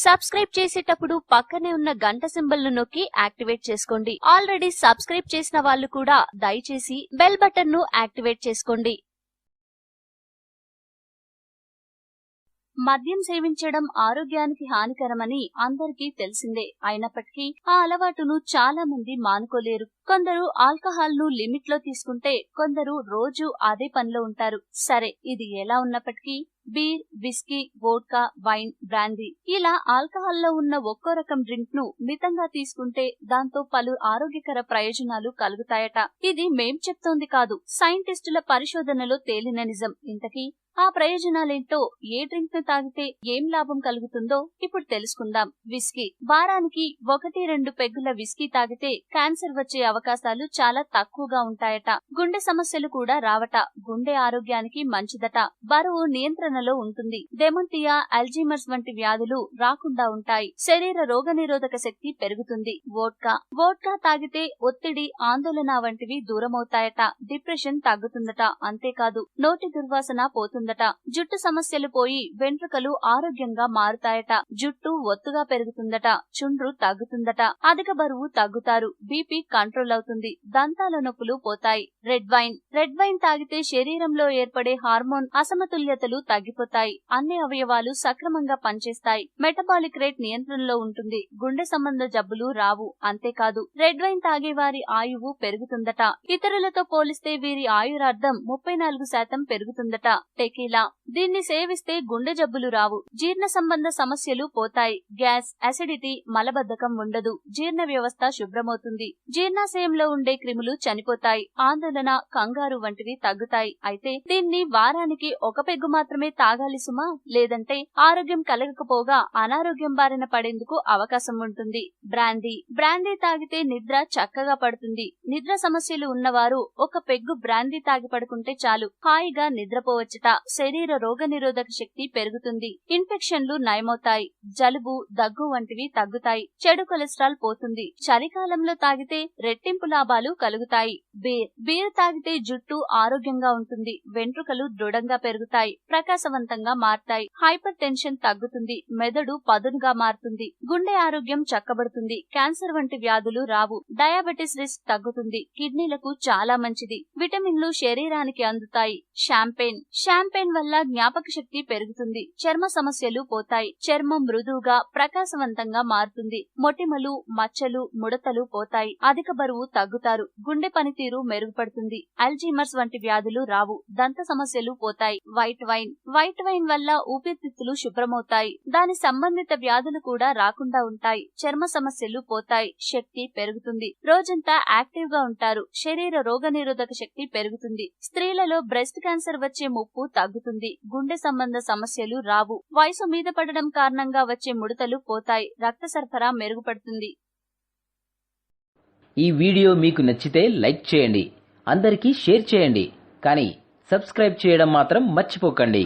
Subscribe చేసేటప్పుడు పక్కనే ఉన్న గంట సింబల్ ను నొక్కి యాక్టివేట్ చేసుకోండి. ఆల్రెడీ సబ్స్క్రైబ్ చేసిన వాళ్ళు కూడా దయచేసి బెల్ బటన్ ను యాక్టివేట్ చేసుకోండి. మద్యం సేవించడం ఆరోగ్యానికి హానికరమని అందరికీ తెలిసిందే. అయినప్పటికీ ఆ అలవాటును చాలా మంది మానుకోలేరు. కొందరు ఆల్కహాల్ ను లిమిట్ లో తీసుకుంటే, కొందరు రోజు అదే పనిలో ఉంటారు. సరే, ఇది ఎలా ఉన్నప్పటికీ beer, whisky, vodka, wine, brandy ఇలా ఆల్కహాల్ లో ఉన్న ఒక్కో రకం డ్రింక్ ను మితంగా తీసుకుంటే దాంతో పలు ఆరోగ్యకర ప్రయోజనాలు కలుగుతాయట. ఇది మేం చెప్తోంది కాదు, సైంటిస్టుల పరిశోధనలో తేలిన నిజం. ఇంతకీ ఆ ప్రయోజనాలేంటో, ఏ డ్రింక్ ను తాగితే ఏం లాభం కలుగుతుందో ఇప్పుడు తెలుసుకుందాం. విస్కీ. వారానికి 1-2 పెగ్గుల విస్కీ తాగితే క్యాన్సర్ వచ్చే అవకాశాలు చాలా తక్కువగా ఉంటాయట. గుండె సమస్యలు కూడా రావట. గుండె ఆరోగ్యానికి మంచిదట. బరువు నియంత్రణలో ఉంటుంది. డెమంటియా, అల్జీమర్స్ వంటి వ్యాధులు రాకుండా ఉంటాయి. శరీర రోగనిరోధక శక్తి పెరుగుతుంది. వోడ్కా. వోడ్కా తాగితే ఒత్తిడి, ఆందోళన వంటివి దూరమవుతాయట. డిప్రెషన్ తగ్గుతుందట. అంతేకాదు, నోటి దుర్వాసన పోతుందట. జుట్టు సమస్యలు పోయి వెంట్రుకలు ఆరోగ్యంగా మారుతాయట. జుట్టు ఒత్తుగా పెరుగుతుందట. చుండ్రు తగ్గుతుందట. అధిక బరువు తగ్గుతారు. బీపీ కంట్రోల్ అవుతుంది. దంతాల నొప్పులు పోతాయి. Red wine. రెడ్ వైన్ తాగితే శరీరంలో ఏర్పడే హార్మోన్ అసమతుల్యతలు తగ్గిపోతాయి. అన్ని అవయవాలు సక్రమంగా పనిచేస్తాయి. మెటబాలిక్ రేట్ నియంత్రణలో ఉంటుంది. గుండె సంబంధ జబ్బులు రావు. అంతేకాదు, రెడ్ వైన్ తాగే వారి ఆయువు పెరుగుతుందట. ఇతరులతో పోలిస్తే వీరి ఆయురార్థం 34% పెరుగుతుందట. టెకీలా. దీన్ని సేవిస్తే గుండె జబ్బులు రావు. జీర్ణ సంబంధ సమస్యలు పోతాయి. గ్యాస్, అసిడిటీ, మలబద్ధకం ఉండదు. జీర్ణ వ్యవస్థ శుభ్రమవుతుంది. జీర్ణాశయంలో ఉండే క్రిములు చనిపోతాయి. ఆందోళన, కంగారు వంటివి తగ్గుతాయి. అయితే దీన్ని వారానికి 1 పెగ్గు మాత్రమే తాగాలి సుమా, లేదంటే ఆరోగ్యం కలగకపోగా అనారోగ్యం బారిన పడేందుకు అవకాశం ఉంటుంది. బ్రాందీ. బ్రాందీ తాగితే నిద్ర చక్కగా పడుతుంది. నిద్ర సమస్యలు ఉన్నవారు 1 పెగ్గు బ్రాందీ తాగి పడుకుంటే చాలు, హాయిగా నిద్రపోవచ్చట. శరీర రోగనిరోధక శక్తి పెరుగుతుంది. ఇన్ఫెక్షన్లు నయమవుతాయి. జలుబు, దగ్గు వంటివి తగ్గుతాయి. చెడు కొలెస్ట్రాల్ పోతుంది. చలికాలంలో తాగితే రెట్టింపు లాభాలు కలుగుతాయి. బీర్. బీర్ తాగితే జుట్టు ఆరోగ్యంగా ఉంటుంది. వెంట్రుకలు దృఢంగా పెరుగుతాయి. ప్రకాశవంతంగా మారతాయి. హైపర్ టెన్షన్ తగ్గుతుంది. మెదడు పదునుగా మారుతుంది. గుండె ఆరోగ్యం చక్కబడుతుంది. క్యాన్సర్ వంటి వ్యాధులు రావు. డయాబెటిస్ రిస్క్ తగ్గుతుంది. కిడ్నీలకు చాలా మంచిది. విటమిన్లు శరీరానికి అందుతాయి. షాంపెయిన్. షాంపెయిన్ వల్ల జ్ఞాపక శక్తి పెరుగుతుంది. చర్మ సమస్యలు పోతాయి. చర్మం మృదువుగా, ప్రకాశవంతంగా మారుతుంది. మొటిమలు, మచ్చలు, ముడతలు పోతాయి. అధిక బరువు తగ్గుతారు. గుండె పనితీరు మెరుగుపడుతుంది. అల్జీమర్స్ వంటి వ్యాధులు రావు. దంత సమస్యలు పోతాయి. White wine. వైట్ వైన్ వల్ల ఊపిరితిత్తులు శుభ్రమవుతాయి. దాని సంబంధిత వ్యాధులు కూడా రాకుండా ఉంటాయి. చర్మ సమస్యలు పోతాయి. శక్తి పెరుగుతుంది. రోజంతా యాక్టివ్ గా ఉంటారు. శరీర రోగనిరోధక శక్తి పెరుగుతుంది. స్త్రీలలో బ్రెస్ట్ క్యాన్సర్ వచ్చే ముప్పు తగ్గుతుంది. గుండె సంబంధ సమస్యలు రావు. వయసు మీద పడడం కారణంగా వచ్చే ముడతలు పోతాయి. రక్త సరఫరా మెరుగుపడుతుంది. ఈ వీడియో మీకు నచ్చితే లైక్ చేయండి, అందరికీ షేర్ చేయండి, కానీ సబ్స్క్రైబ్ చేయడం మాత్రం మర్చిపోకండి.